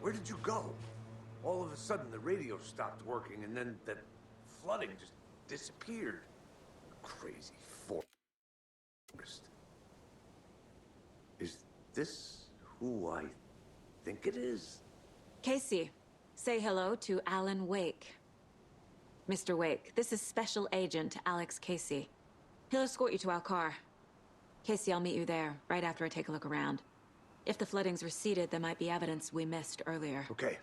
Where did you go? All of a sudden, the radio stopped working, and then that flooding just disappeared. Crazy forest. Is this who I think it is? Casey, say hello to Alan Wake. Mr. Wake, this is Special Agent Alex Casey. He'll escort you to our car. Casey, I'll meet you there, right after I take a look around. If the flooding's receded, there might be evidence we missed earlier. Okay.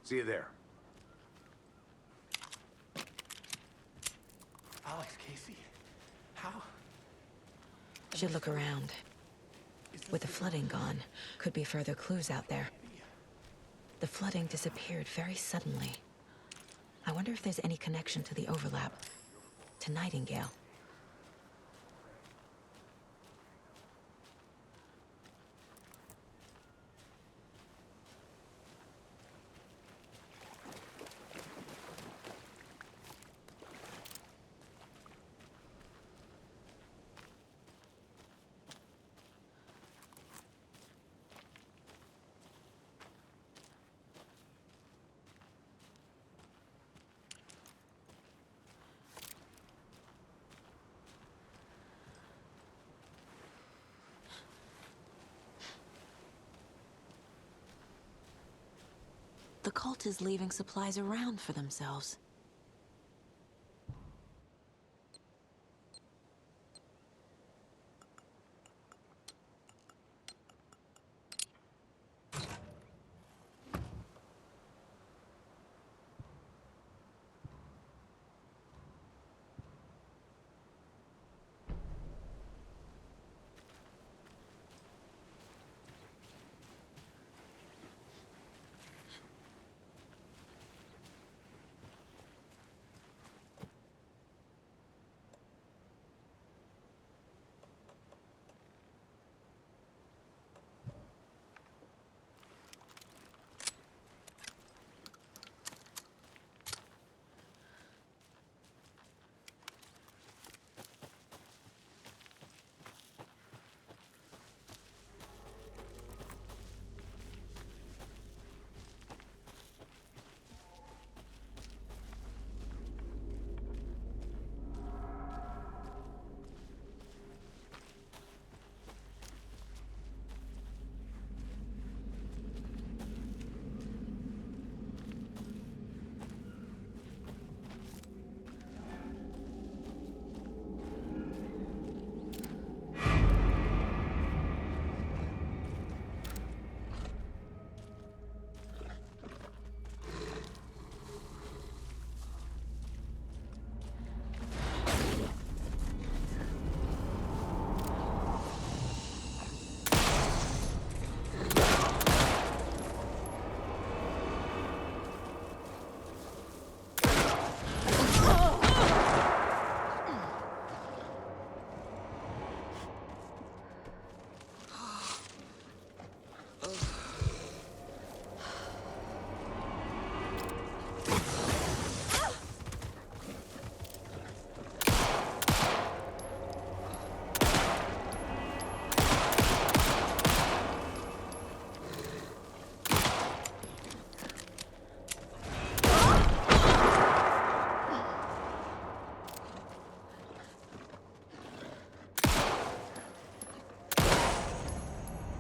See you there. Alex Casey? How? Should look around. With the flooding gone, could be further clues out there. The flooding disappeared very suddenly. I wonder if there's any connection to the overlap. To Nightingale. The cult is leaving supplies around for themselves.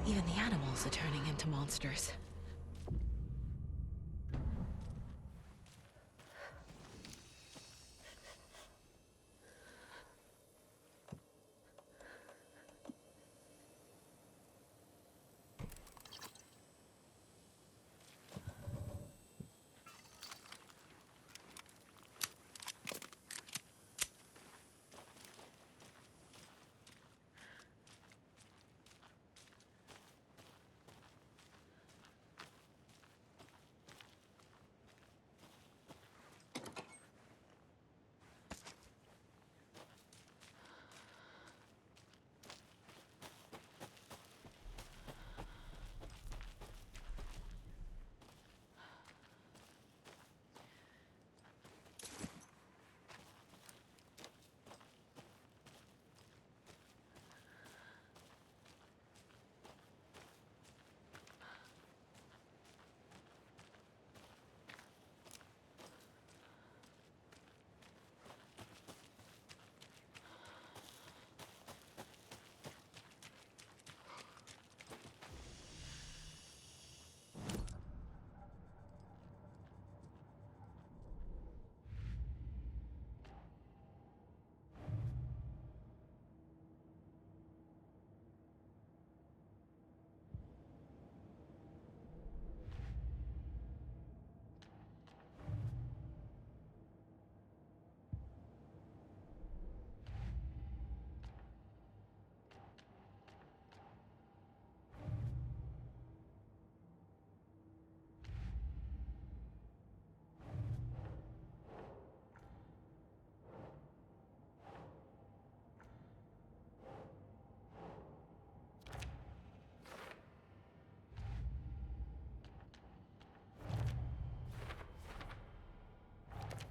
Even the animals are turning into monsters.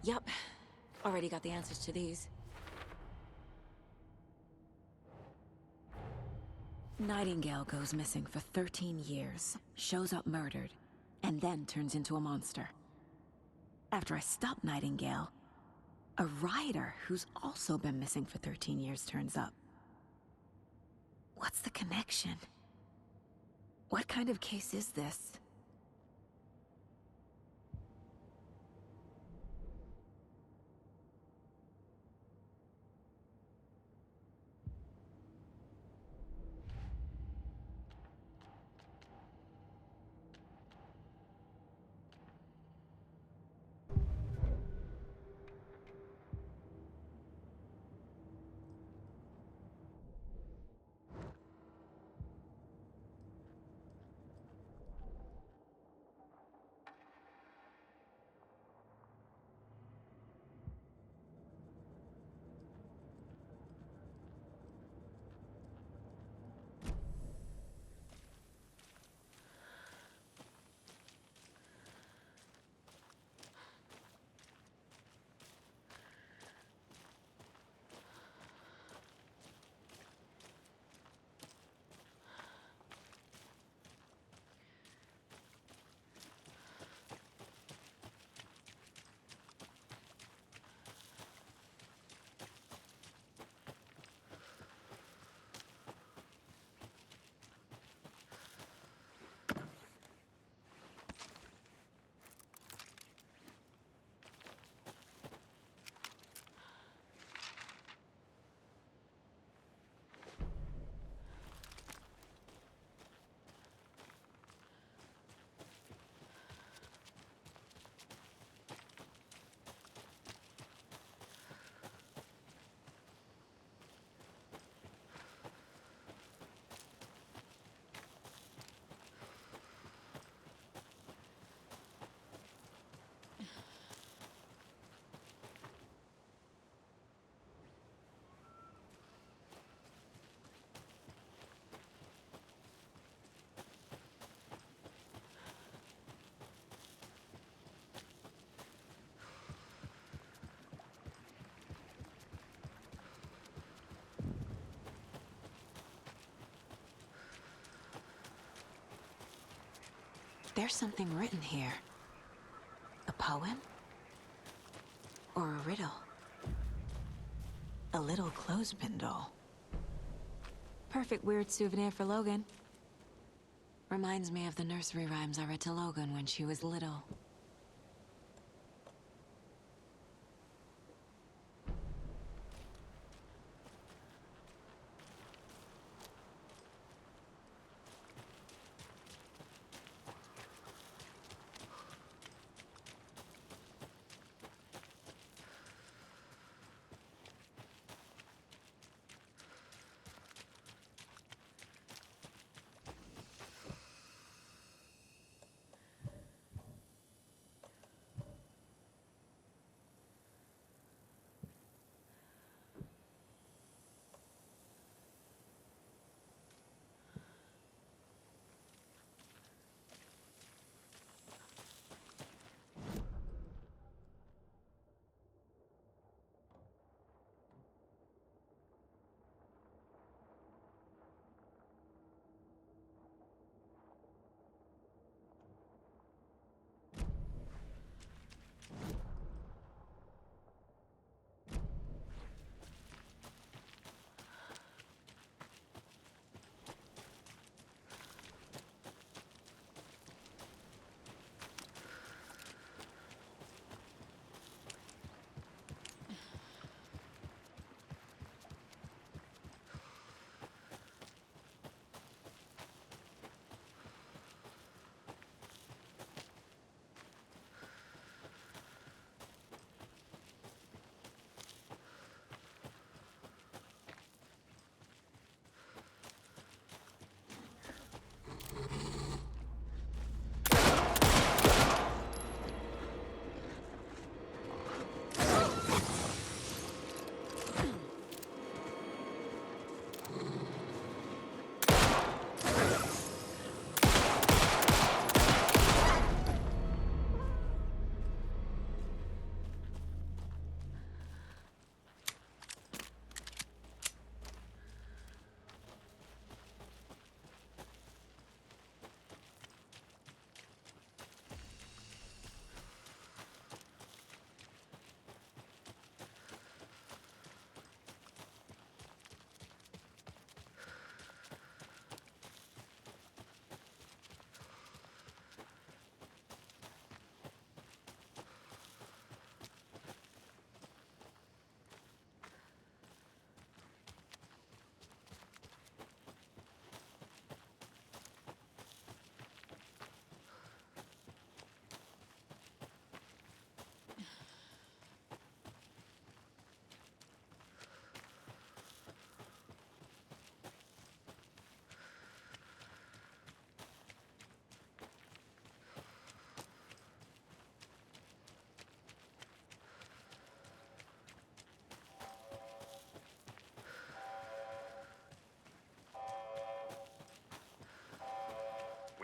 Yup. Already got the answers to these. Nightingale goes missing for 13 years, shows up murdered, and then turns into a monster. After I stop Nightingale, a rider who's also been missing for 13 years turns up. What's the connection? What kind of case is this? There's something written here. A poem? Or a riddle? A little clothespin doll. Perfect weird souvenir for Logan. Reminds me of the nursery rhymes I read to Logan when she was little.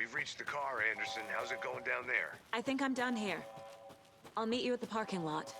We've reached the car, Anderson. How's it going down there? I think I'm done here. I'll meet you at the parking lot.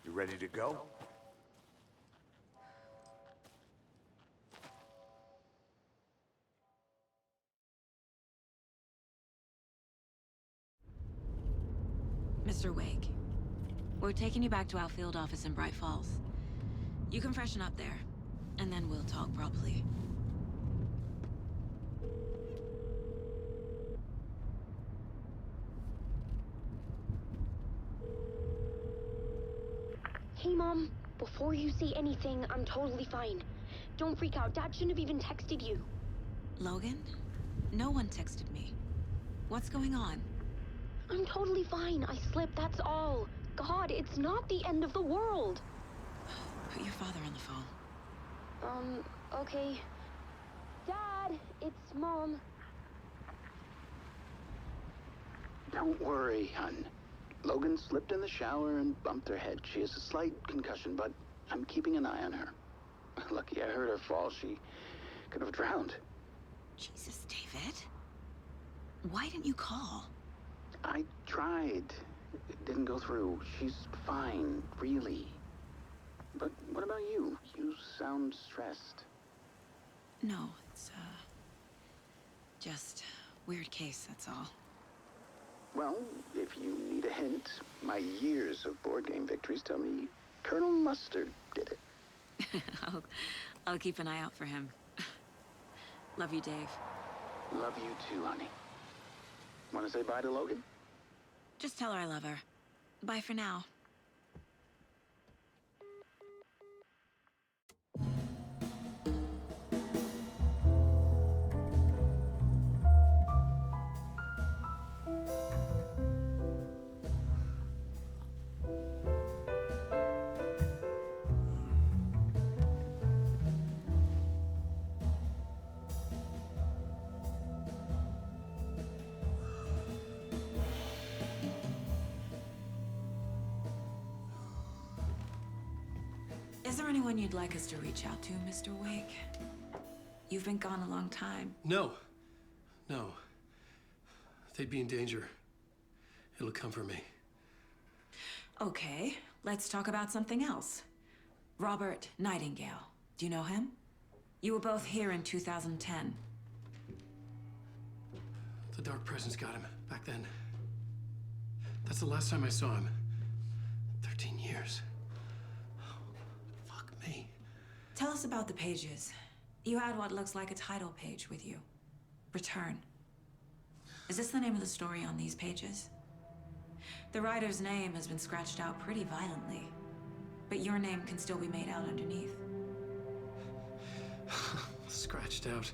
You ready to go? Mr. Wake, we're taking you back to our field office in Bright Falls. You can freshen up there, and then we'll talk properly. Hey, Mom. Before you say anything, I'm totally fine. Don't freak out. Dad shouldn't have even texted you. Logan? No one texted me. What's going on? I'm totally fine. I slipped, that's all. God, it's not the end of the world. Put your father on the phone. Okay. Dad, it's Mom. Don't worry, hon. Logan slipped in the shower and bumped her head. She has a slight concussion, but I'm keeping an eye on her. Lucky I heard her fall. She could have drowned. Jesus, David. Why didn't you call? I tried. It didn't go through. She's fine, really. But what about you? You sound stressed. No, it's, just weird case, that's all. Well, if you need a hint, my years of board game victories tell me Colonel Mustard did it. I'll keep an eye out for him. Love you, Dave. Love you too, honey. Want to say bye to Logan? Just tell her I love her. Bye for now. Is there anyone you'd like us to reach out to, Mr. Wake? You've been gone a long time. No. No. They'd be in danger. It'll come for me. Okay, let's talk about something else. Robert Nightingale. Do you know him? You were both here in 2010. The Dark Presence got him back then. That's the last time I saw him. 13 years. Fuck me. Tell us about the pages. You had what looks like a title page with you. Return. Is this the name of the story on these pages? The writer's name has been scratched out pretty violently, but your name can still be made out underneath. Scratched out.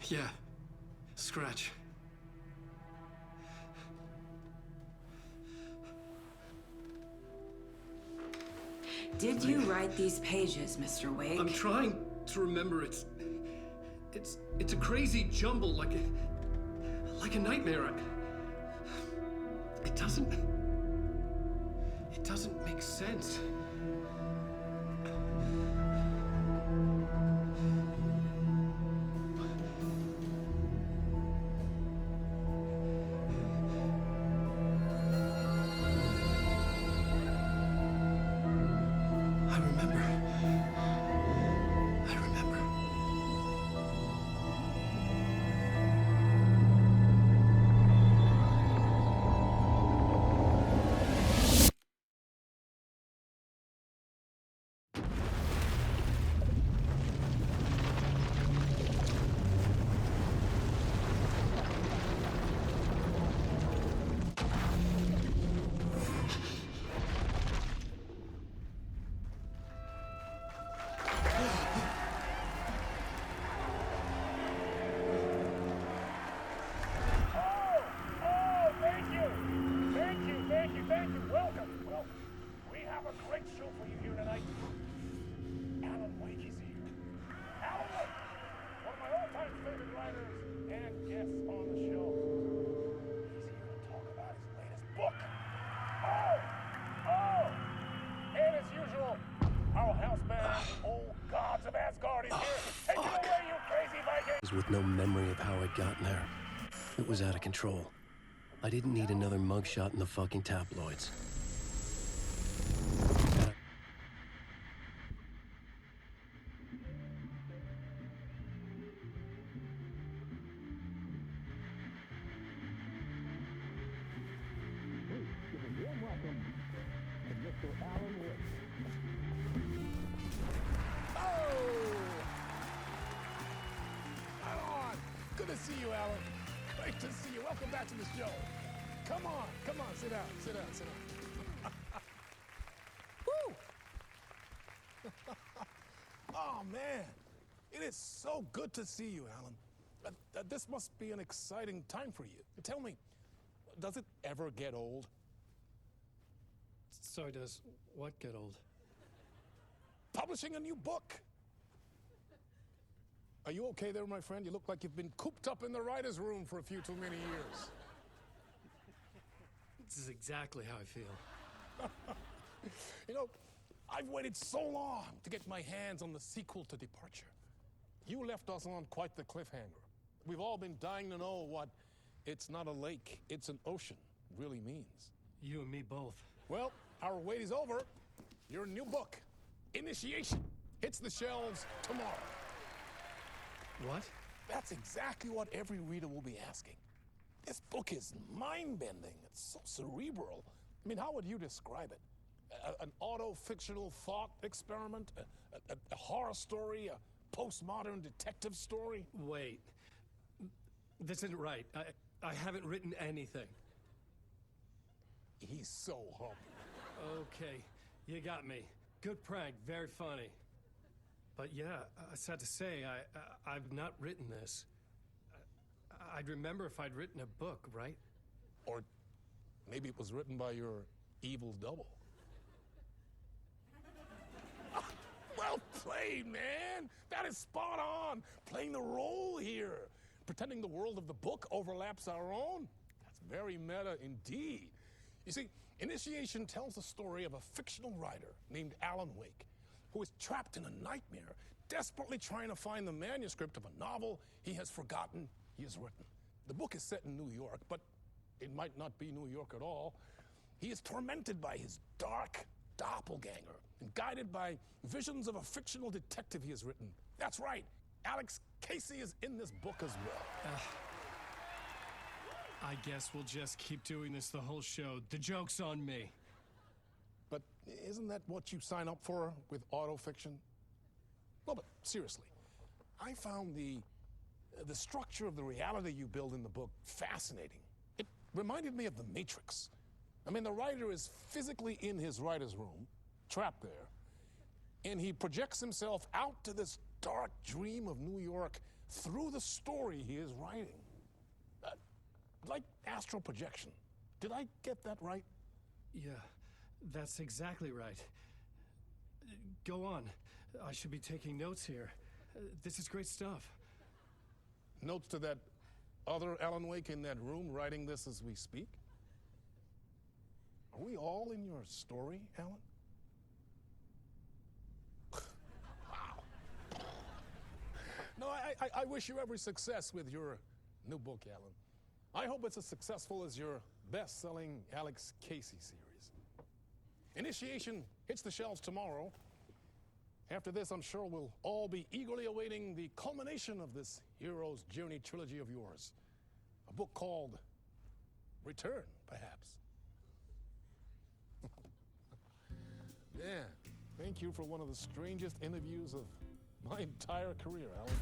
Yeah. Scratch. Did you write these pages, Mr. Wake? I'm trying to remember. It's a crazy jumble, like a nightmare. It doesn't make sense. files with no memory of how I'd gotten there. It was out of control. I didn't need another mugshot in the fucking tabloids. Good to see you, Alan. Great to see you. Welcome back to the show. Come on, sit down, sit down, sit down. Woo! Oh, man. It is so good to see you, Alan. This must be an exciting time for you. Tell me, does it ever get old? So does what get old? Publishing a new book. Are you okay there, my friend? You look like you've been cooped up in the writer's room for a few too many years. This is exactly how I feel. You know, I've waited so long to get my hands on the sequel to Departure. You left us on quite the cliffhanger. We've all been dying to know what "it's not a lake, it's an ocean" really means. You and me both. Well, our wait is over. Your new book, Initiation, hits the shelves tomorrow. What? That's exactly what every reader will be asking. This book is mind-bending. It's so cerebral. I mean, how would you describe it? An auto-fictional thought experiment? A horror story? A postmodern detective story? Wait. This isn't right. I haven't written anything. He's so humble. Okay, you got me. Good prank, very funny. But yeah, sad to say, I've not written this. I'd remember if I'd written a book, right? Or maybe it was written by your evil double. Well played, man! That is spot on! Playing the role here. Pretending the world of the book overlaps our own. That's very meta indeed. You see, Initiation tells the story of a fictional writer named Alan Wake, who is trapped in a nightmare, desperately trying to find the manuscript of a novel he has forgotten he has written. The book is set in New York, but it might not be New York at all. He is tormented by his dark doppelganger and guided by visions of a fictional detective he has written. That's right, Alex Casey is in this book as well. I guess we'll just keep doing this the whole show. The joke's on me. But isn't that what you sign up for with autofiction? No, but seriously, I found the structure of the reality you build in the book fascinating. It reminded me of The Matrix. I mean, the writer is physically in his writer's room, trapped there, and he projects himself out to this dark dream of New York through the story he is writing. Like astral projection. Did I get that right? Yeah, that's exactly right. Go on. I should be taking notes here. This is great stuff. Notes to that other Alan Wake in that room writing this as we speak? Are we all in your story, Alan? Wow. No, I wish you every success with your new book, Alan. I hope it's as successful as your best-selling Alex Casey series. Initiation hits the shelves tomorrow. After this, I'm sure we'll all be eagerly awaiting the culmination of this hero's journey trilogy of yours. A book called Return, perhaps. Yeah, thank you for one of the strangest interviews of my entire career, Alan.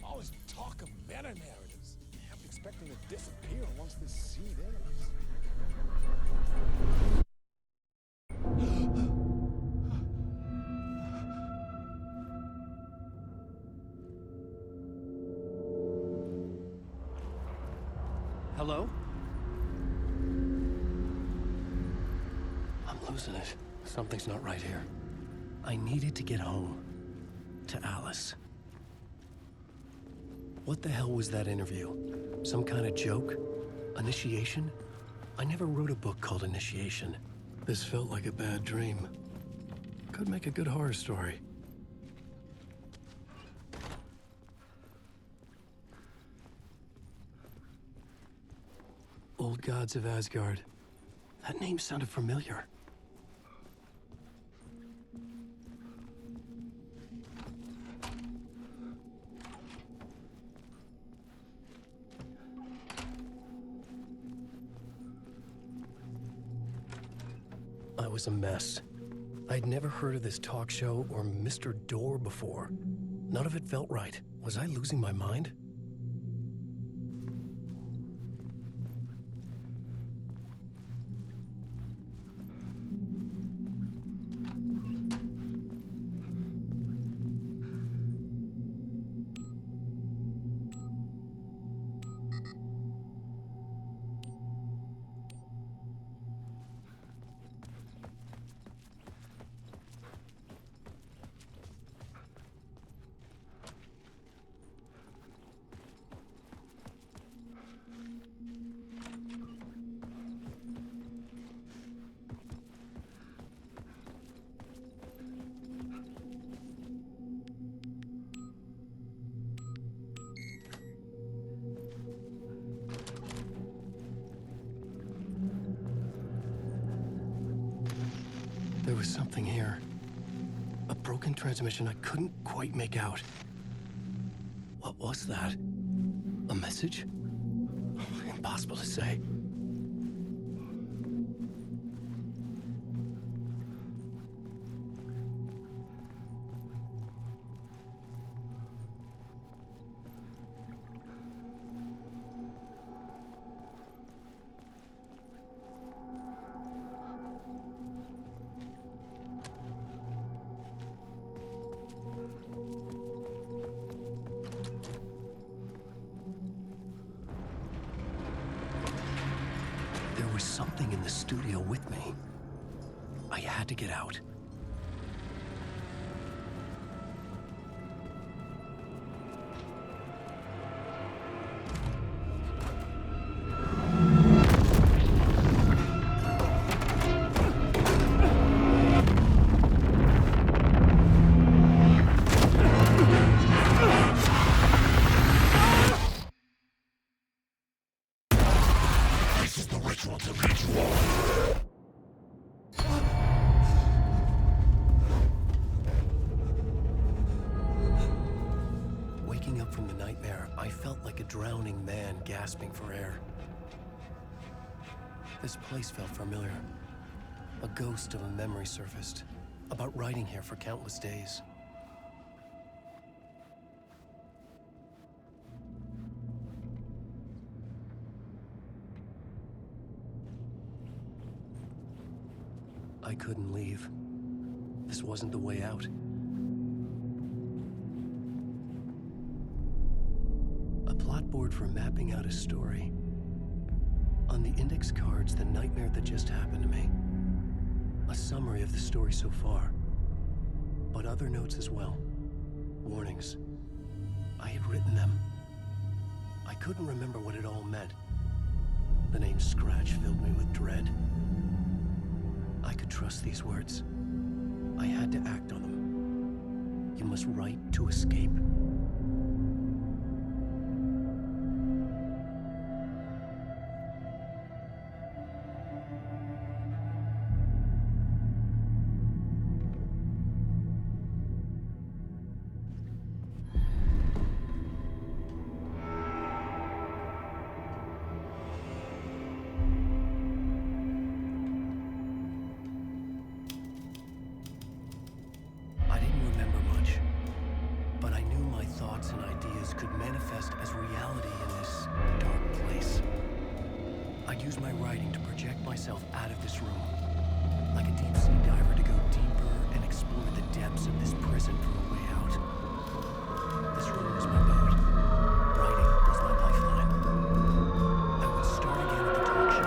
All this talk of meta-narratives. I'm expecting to disappear once this seed ends. Hello? I'm losing it. Something's not right here. I needed to get home. To Alice. What the hell was that interview? Some kind of joke? Initiation? I never wrote a book called Initiation. This felt like a bad dream. Could make a good horror story. Old gods of Asgard. That name sounded familiar. I was a mess. I'd never heard of this talk show or Mr. Door before. None of it felt right. Was I losing my mind? There was something here. A broken transmission I couldn't quite make out. What was that? A message? Impossible to say. There was something in the studio with me. I had to get out. Waking up from the nightmare, I felt like a drowning man gasping for air. This place felt familiar. A ghost of a memory surfaced, about riding here for countless days. I couldn't leave. This wasn't the way out. A plot board for mapping out a story. On the index cards, the nightmare that just happened to me. A summary of the story so far. But other notes as well. Warnings. I had written them. I couldn't remember what it all meant. The name Scratch filled me with dread. I could trust these words. I had to act on them. You must write to escape. Thoughts and ideas could manifest as reality in this dark place. I'd use my writing to project myself out of this room, like a deep sea diver to go deeper and explore the depths of this prison for a way out. This room was my boat. Writing was my lifeline. I would start again at the talk show.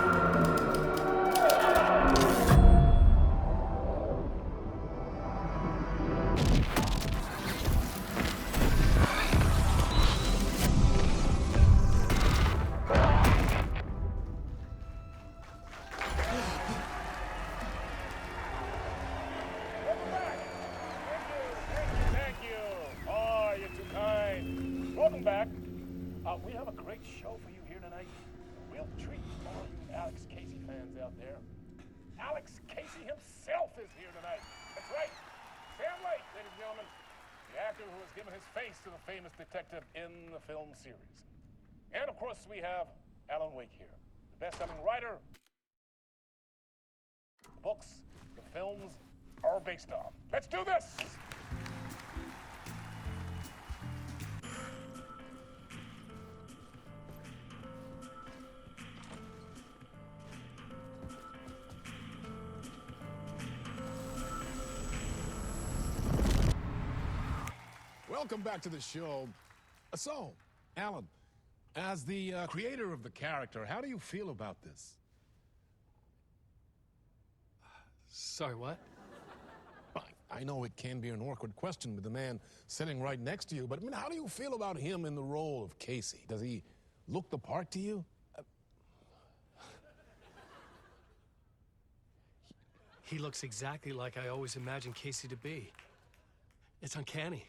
Welcome back. We have a great show for you here tonight. We'll treat all you Alex Casey fans out there. Alex Casey himself is here tonight. That's right, Sam Lake, ladies and gentlemen, the actor who has given his face to the famous detective in the film series. And of course, we have Alan Wake here, the best-selling writer. The books, the films are based on. Let's do this! Welcome back to the show. So, Alan, as the creator of the character, how do you feel about this? Sorry, what? I know it can be an awkward question with the man sitting right next to you, but I mean, how do you feel about him in the role of Casey? Does he look the part to you? He looks exactly like I always imagined Casey to be. It's uncanny.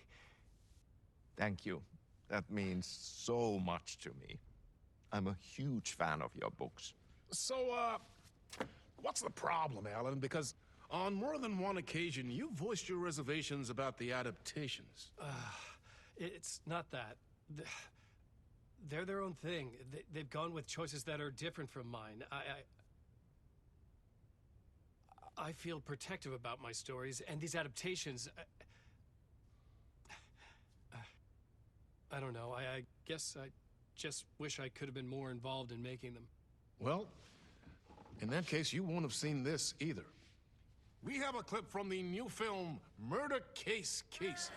Thank you. That means so much to me. I'm a huge fan of your books. So, what's the problem, Alan? Because on more than one occasion, you voiced your reservations about the adaptations. It's not that. They're their own thing. They've gone with choices that are different from mine. I feel protective about my stories, and these adaptations... I don't know. I guess I just wish I could have been more involved in making them. Well, in that case, you won't have seen this either. We have a clip from the new film, Murder Case Casey.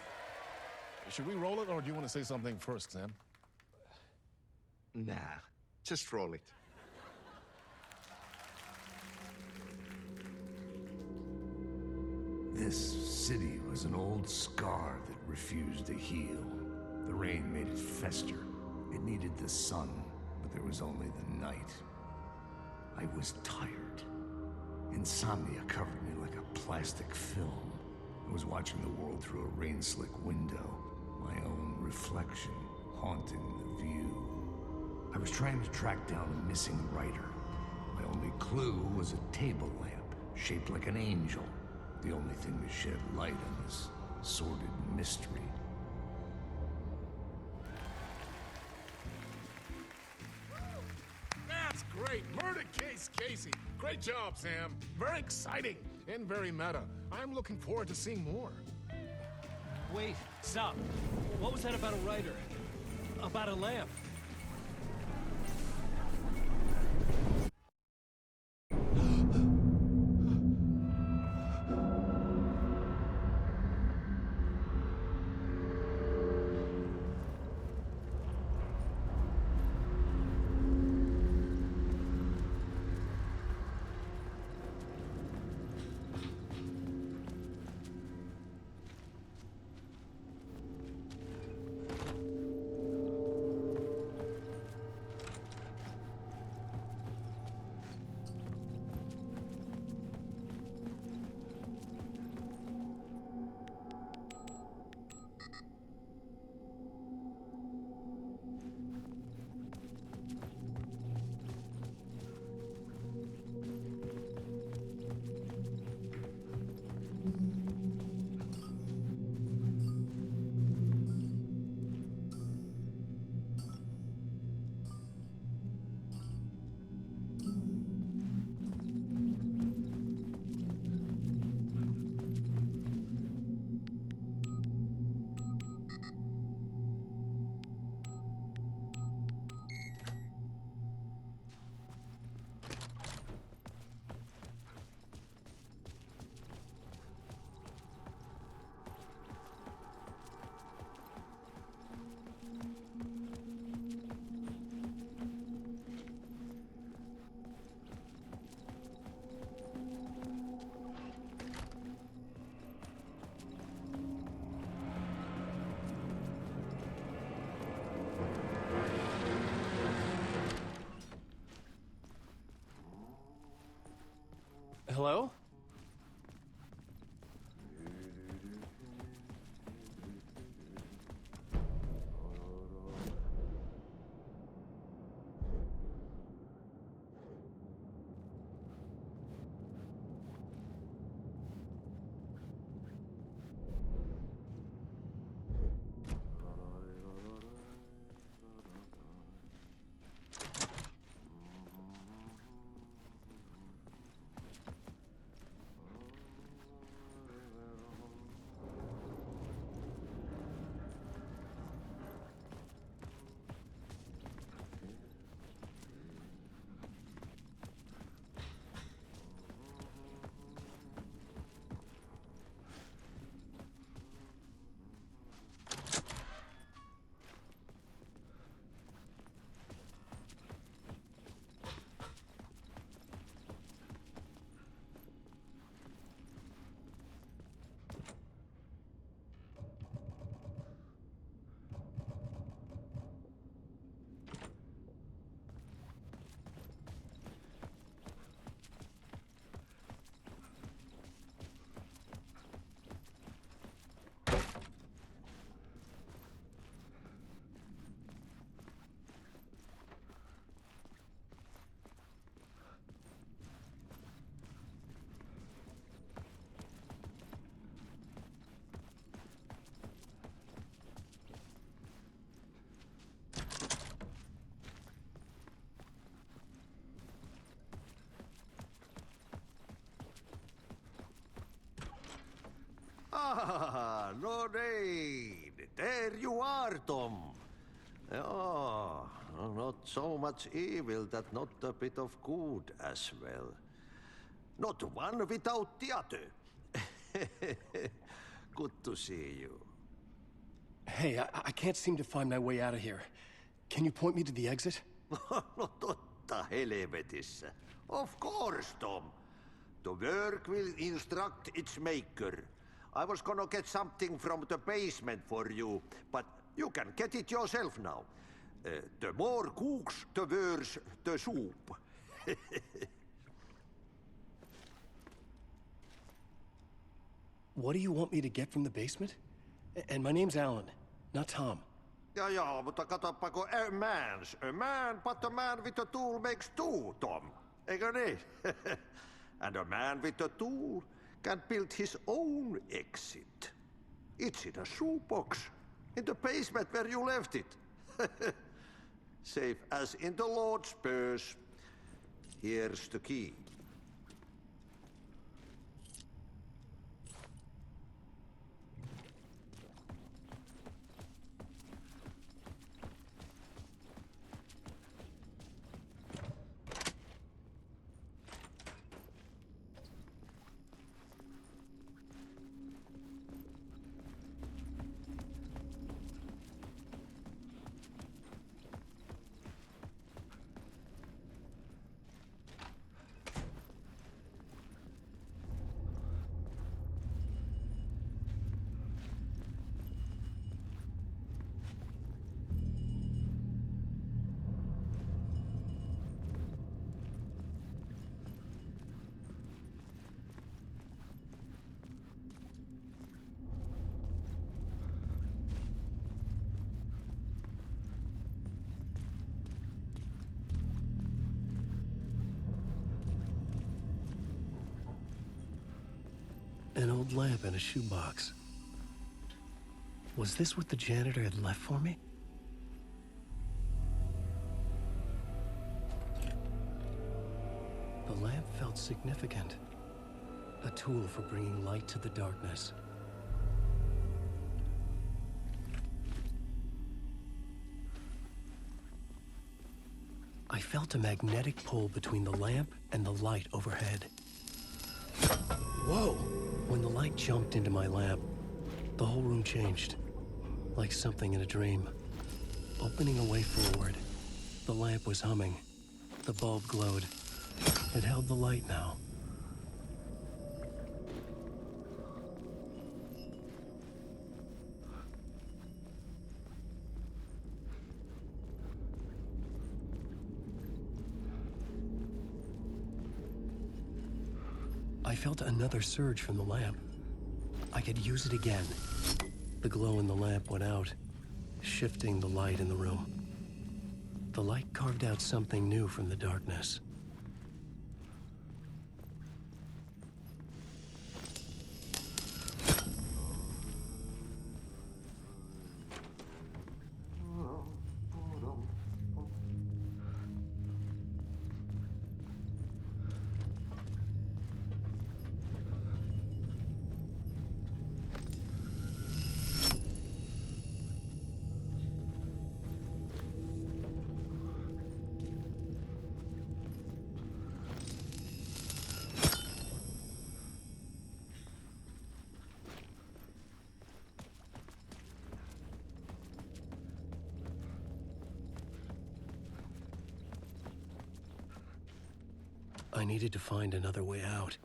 Should we roll it, or do you want to say something first, Sam? Nah, just roll it. This city was an old scar that refused to heal. The rain made it fester. It needed the sun, but there was only the night. I was tired. Insomnia covered me like a plastic film. I was watching the world through a rain-slick window, my own reflection haunting the view. I was trying to track down a missing writer. My only clue was a table lamp, shaped like an angel. The only thing to shed light on this sordid mystery. That's great! Murder Case Casey! Great job, Sam. Very exciting and very meta. I'm looking forward to seeing more. Wait, stop. What was that about a writer? About a lamp? Hello? Ah, no need. There you are, Tom. Oh, not so much evil that not a bit of good as well. Not one without the other. Good to see you. Hey, I can't seem to find my way out of here. Can you point me to the exit? No totta helvetissä. Of course, Tom. The work will instruct its maker. I was gonna get something from the basement for you, but you can get it yourself now. The more cooks, the worse the soup. What do you want me to get from the basement? And my name's Alan, not Tom. Ja, mutta katoppa kun a man, but a man with a tool makes two, Tom. Eikö niin? And a man with a tool can build his own exit. It's in a shoebox, in the basement where you left it. Safe as in the Lord's purse. Here's the key. An old lamp in a shoebox. Was this what the janitor had left for me? The lamp felt significant. A tool for bringing light to the darkness. I felt a magnetic pull between the lamp and the light overhead. Whoa! When the light jumped into my lamp, the whole room changed, like something in a dream. Opening a way forward, the lamp was humming. The bulb glowed. It held the light now. I felt another surge from the lamp. I could use it again. The glow in the lamp went out, shifting the light in the room. The light carved out something new from the darkness. I needed to find another way out.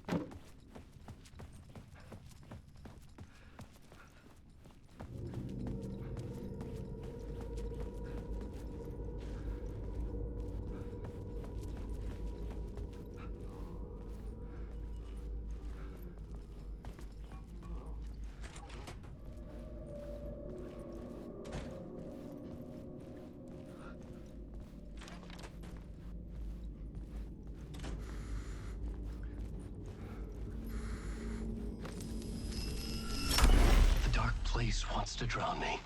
Place wants to drown me.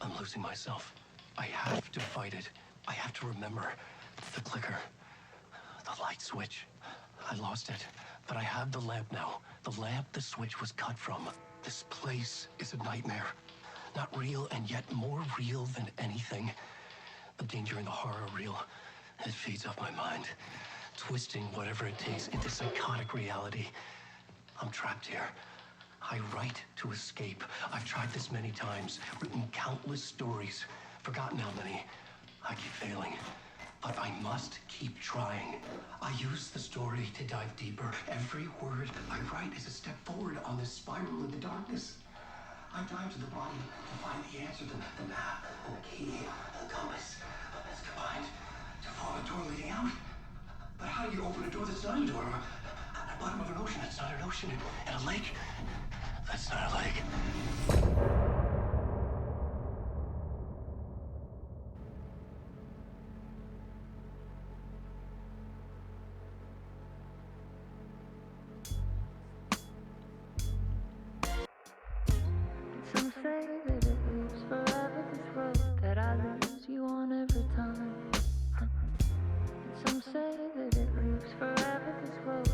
I'm losing myself. I have to fight it. I have to remember. The clicker. The light switch. I lost it. But I have the lamp now. The lamp the switch was cut from. This place is a nightmare. Not real, and yet more real than anything. The danger and the horror are real. It feeds off my mind, twisting whatever it takes into psychotic reality. I'm trapped here. I write to escape. I've tried this many times, written countless stories, forgotten how many. I keep failing, but I must keep trying. I use the story to dive deeper. Every word I write is a step forward on this spiral in the darkness. I dive to the body to find the answer, the map, and the key, and the compass. It's combined to form a door leading out. But how do you open a door that's not a door? At the bottom of an ocean that's not an ocean, and a lake that's not a lake. Some say that it lives forever, this road that I lose you on every time. Some say that it lives forever, this road.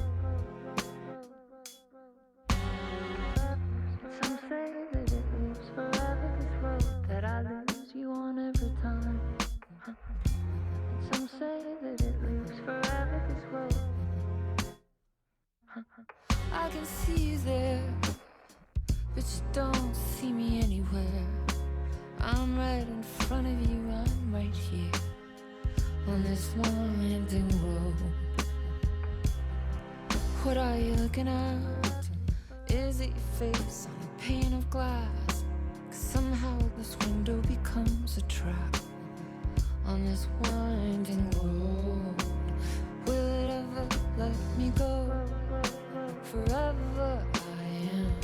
Some say that it lives forever, this road that I lose you on every time. Some say that it lives forever, this road. I can see you there, but you don't see me anywhere. I'm right in front of you, I'm right here on this winding road. What are you looking at? Is it your face on a pane of glass? 'Cause somehow this window becomes a trap on this winding road. Will it ever let me go? Forever I am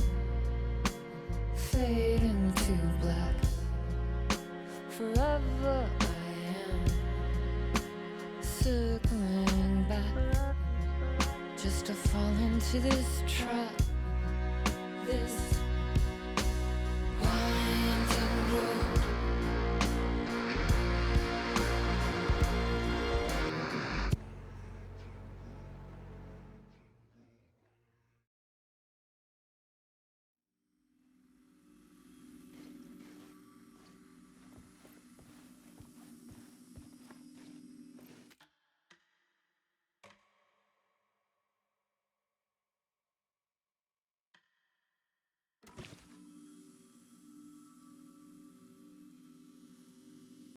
fading to black. Forever I am circling back, just to fall into this trap. This